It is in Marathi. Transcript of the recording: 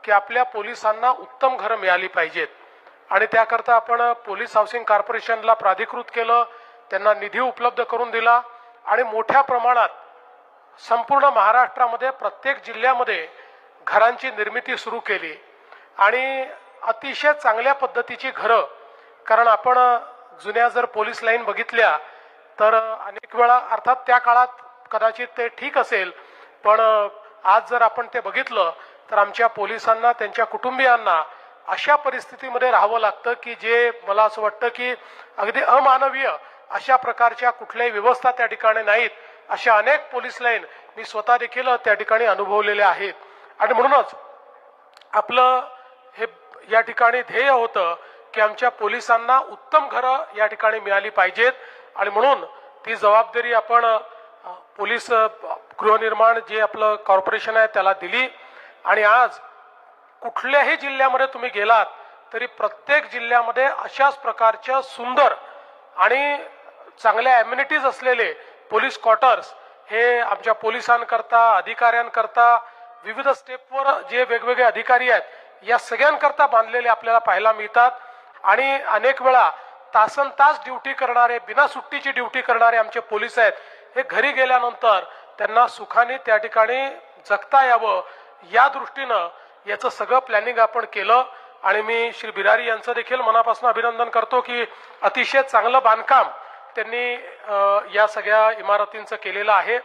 की आपल्या पोलिसांना उत्तम घरं मिळाली पाहिजेत आणि त्याकरता आपण पोलीस हाऊसिंग कॉर्पोरेशनला प्राधिकृत केलं, त्यांना निधी उपलब्ध करून दिला आणि मोठ्या प्रमाणात संपूर्ण महाराष्ट्रामध्ये प्रत्येक जिल्ह्यामध्ये घरांची निर्मिती सुरू केली आणि अतिशय चांगल्या पद्धतीची घरं, कारण आपण जुन्या जर पोलीस लाईन बघितल्या तर अनेक वेळा अर्थात त्या काळात कदाचित ते ठीक असेल, पण आज जर आपण ते बघितलं तर आमच्या पोलिसांना त्यांच्या कुटुंबियांना अशा परिस्थितीमध्ये राहावं लागतं की जे मला असं वाटतं की अगदी अमानवीय अशा प्रकारच्या कुठल्याही व्यवस्था त्या ठिकाणी नाहीत. अशा अनेक पोलीस लाईन मी स्वतः देखील त्या ठिकाणी अनुभवलेले आहेत आणि म्हणूनच आपलं हे या ठिकाणी ध्येय होतं की आमच्या पोलिसांना उत्तम घरं या ठिकाणी मिळाली पाहिजेत आणि म्हणून ती जबाबदारी आपण पोलीस गृहनिर्माण जे आपलं कॉर्पोरेशन आहे त्याला दिली आणि आज कुठल्याही जिल्ह्यामध्ये तुम्ही गेलात तरी प्रत्येक जिल्ह्यामध्ये अशाच प्रकारच्या सुंदर आणि चांगल्या ॲम्युनिटीज असलेले पोलीस क्वार्टर्स हे आमच्या पोलिसांकरता, अधिकाऱ्यांकरता, विविध स्टेपवर जे वेगवेगळे अधिकारी आहेत या सगळ्यांकरता बांधलेले आपल्याला पाहायला मिळतात आणि अनेक वेळा तासनतास ड्युटी करणारे, बिना सुट्टीची ड्युटी करणारे आमचे पोलीस आहेत, हे घरी गेल्यानंतर त्यांना सुखाने त्या ठिकाणी जगता यावं या दृष्टीनं याचं सगळं प्लॅनिंग आपण केलं आणि मी श्री बिरारी यांचं देखील मनापासून अभिनंदन करतो की अतिशय चांगलं बांधकाम त्यांनी या सगळ्या इमारतींचं केलेलं आहे.